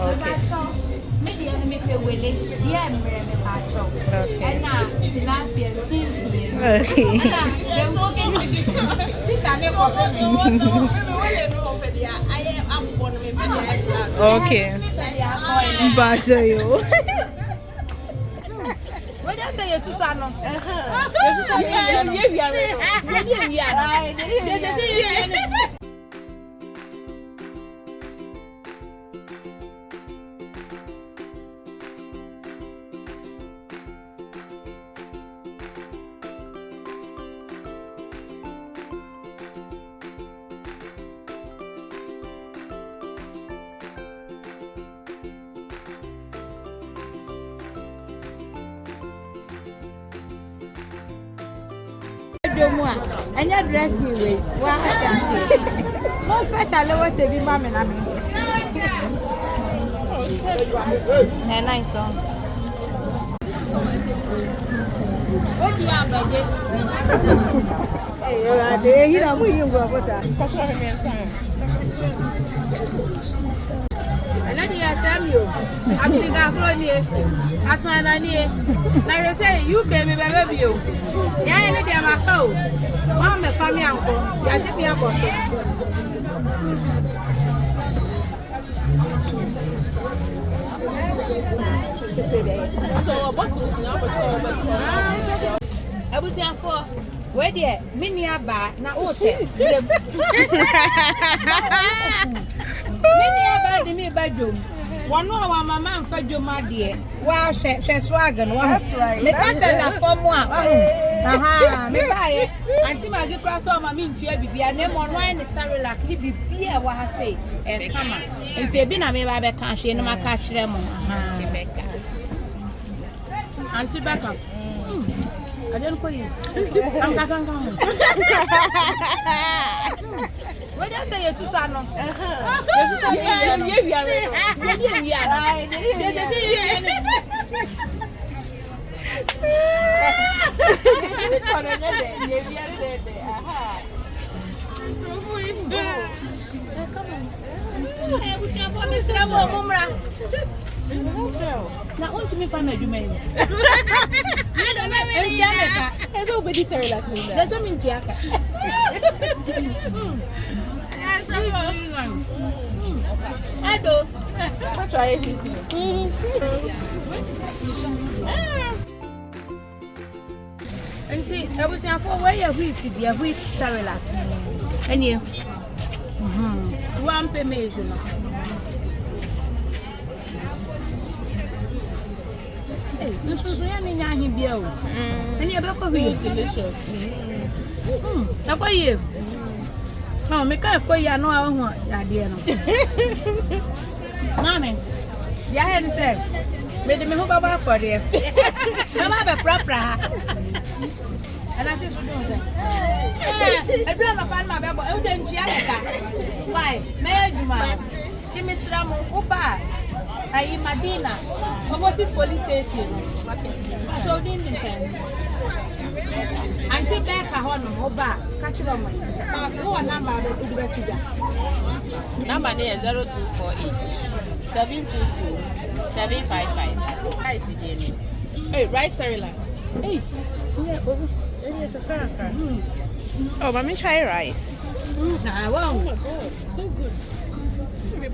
Okay. Maybe I make a willing, dear Mary Pacho. And now, tilapia, Okay. they're walking sister, never Okay. Bacho you. What I say, Susano? And your dressing way. What I can say. Most special what to be mamma and I mean. Nice song. What do you have, budget? Hey, you're right there. You know, you go with that. And then you have you. I'm the guy as my nanny. Like I say, you came in my review. Yeah, I need them at home. Mom, a family uncle. Yeah, take me a bottle. So, what was I was here for where dear, mini bar, now okay. Many about the me bedroom. One more, my man fed you, my dear. Wow, she's wagon. That's right. Because I form one. Aha, me buy it. Until I get cross on my mean to be a name on wine, the sorry like he be beer, what I say, and come on. And say, been a me by the country, and my catch them. Auntie Becca. I don't call you. I'm coming. What do you say, Susano? Now, want to me find my domain. I don't know any nobody say like me. Doesn't mean Jacka. I do. I'll try everything. And see, I was here for where you're wheat to be a wheat sarilla. And you? One payment. This was really not him bill. And you're back of it. Delicious. How about you? Oh, make a quay, I know I want that dear. Mammy, you had to say, made me hope about for you. Come have a proper. And I just don't say, I brought upon my baby, oh, then Gianna. Why, Mayor Juma, give me some Opa. I in Medina, opposite police station. So didn't depend. Until back a horn, Oba, catch it on my number. Number there 0248 722 755. Rice again. Hey, rice Sarilla. Hey, Oh, let me try rice. I won't. So good. I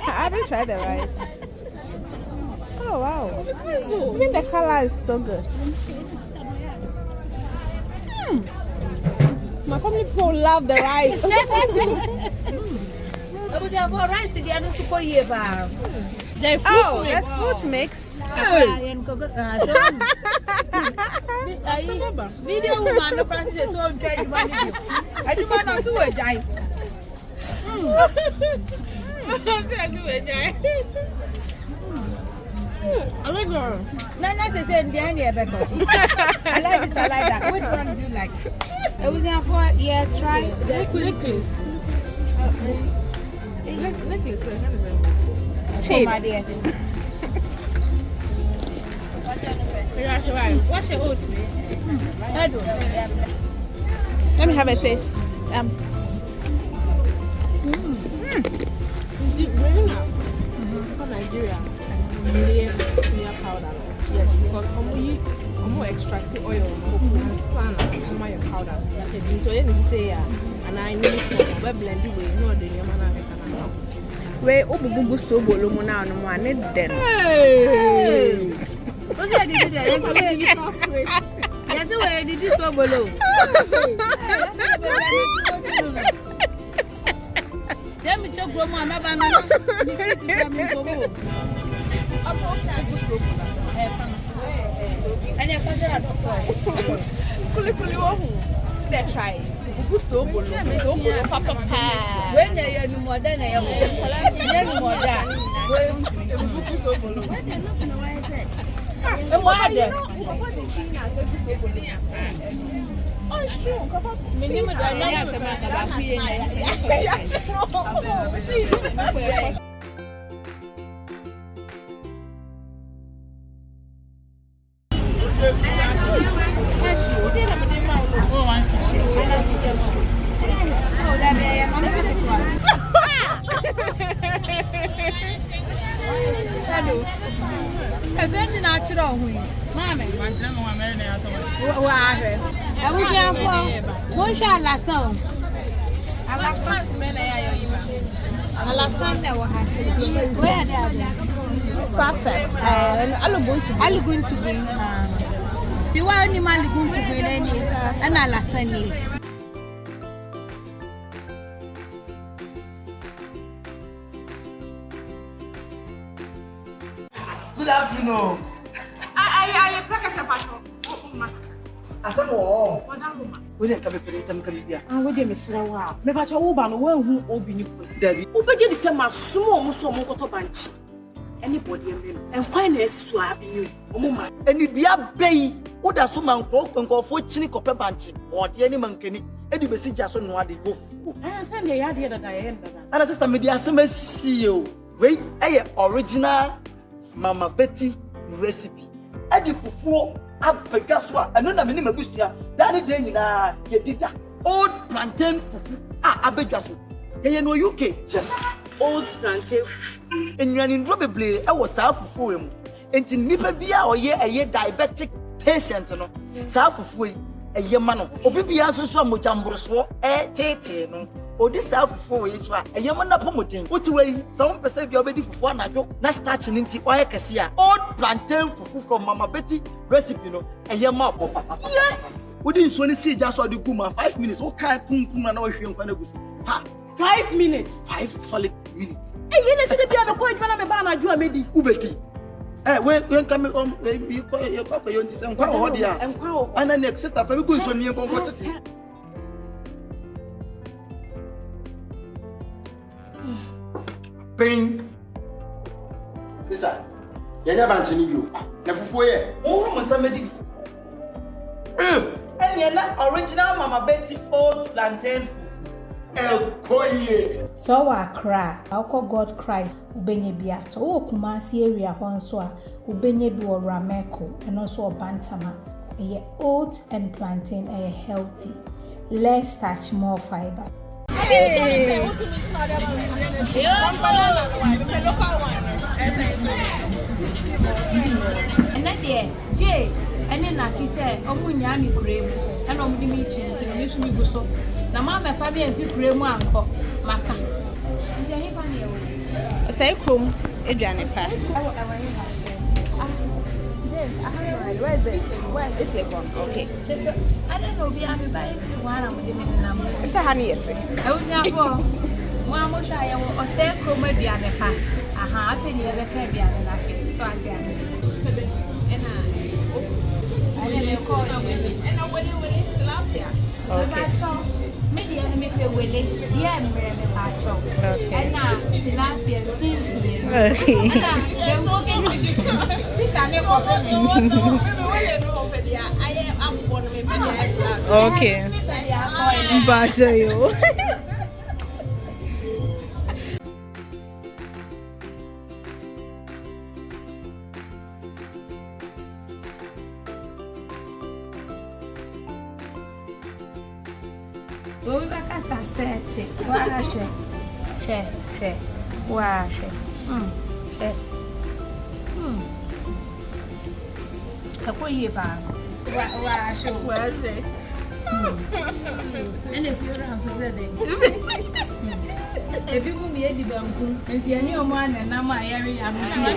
haven't tried the rice. Oh wow! Even the color is so good. My family people love the rice. There's Oh, that's fruit mix. Video woman, no process, so I'm trying to manage. I do not know who I die. I like her. Nana says, behind here better. I like it, I like that. Which one do you like? I was here for, yeah, try the necklace. Necklace, Cheap. My dear. What's your oats? Let me have a taste. For Nigeria, near powder. Yes, because I'm extracting oil and sun and my powder. So you say, and I need to blend the way, no, the Yamana. Where Obubu so bolomona no one then. Hey! What did you do? That's the way did you so below. Let me talk to my mother. And your father, let's try. So papa when you're no more than I am more than oh, it's true. Minimum natural Mamma, I was young for one shot last song. I like first men. I last Sunday will have to where they are. Sussex, and I'm going to be. If you want any man going to be any, and I last Sunday. Good afternoon. I MUKASECHIC. Asamo. We didn't come here. And we didn't miss now. Me bacha wo ba no wan hu obi ni kosi. Dabi. Wo beje di se masomo omo so omo koto banchi. Anybody em no. Enkwan na esisu abi you. Omo ma. Eni bia bei. Wo da so man nkofo chini kope banchi. Ode ani mankani. Edi besi ja so no ade wo. Say na ya de da ya nda. Ana sister me dia asema siyo. We original Mama Betty recipe. Edi fufuo abega so a eno na me ni mabusua. Dani de nyina ye dida. Old plantain fufu abega so. Ye no UK. Yes. Old plantain. Enwani ndro beble e wo saa fufuo emu. Enti nipa bia oye diabetic patient no. Saa fufuo yi eye ma no. Obi bia so amojamboroso tete no. Odi saa fufuo yi so a eye ma na pomoden. Oti wei some person bia obedi fufuo anajo na starch ni nti oye kese a. Old plantain fufu from Mama Betty recipe no. Eye ma bo papa. Odi nso ni si ja so de guma 5 minutes. O kan kunkum na wo hwe nkwa na gusu. Ha 5 minutes. 5 solid minutes. Eh, you know, see the people go edwuma na me ba na adwo amedi. Ubeti. We come you call your auntie say nkwa ho dia. And then next sister fa me go nso ni nkonko tete. Pain. Sister, yenya banchi ni bio. Na fufuo ye. Wo mo nsa medi. And you like original Mama Betty old plantain fufu. Koye. So Accra, Alco God Christ, Ubenye Biato, O Kumasi area Honsoa, Ubenye Bio Rameko, and also Bantama. A oats and plantain are healthy. Less starch, more fiber. Hey! And that's it. Jay, and then Naki said, Oh, Munyami cream, and I'm going to meet you, and you should go so. Na mama fabi en fi kremu anko maka nje fa ne say krom aduane pa where is it gone? Okay, I don't know, be am buy is the one am dey me number is ha ne yete I was here for mo mo sha ya o say krom aduane pa aha afi ne be ka aduane na fe so ati ati ena ale ko na wele tilapia okay. Maybe I make a willy, dear Mary Pacho. And now, tilapia, okay. They're walking to get sister. I am one of them. Okay. Bacha you. We back as I said, wash. Ako yie pa. Wa show. Well, say. And if you're around, so said it. If you will be a debunku, and see any of mine, and now my area, I'm not.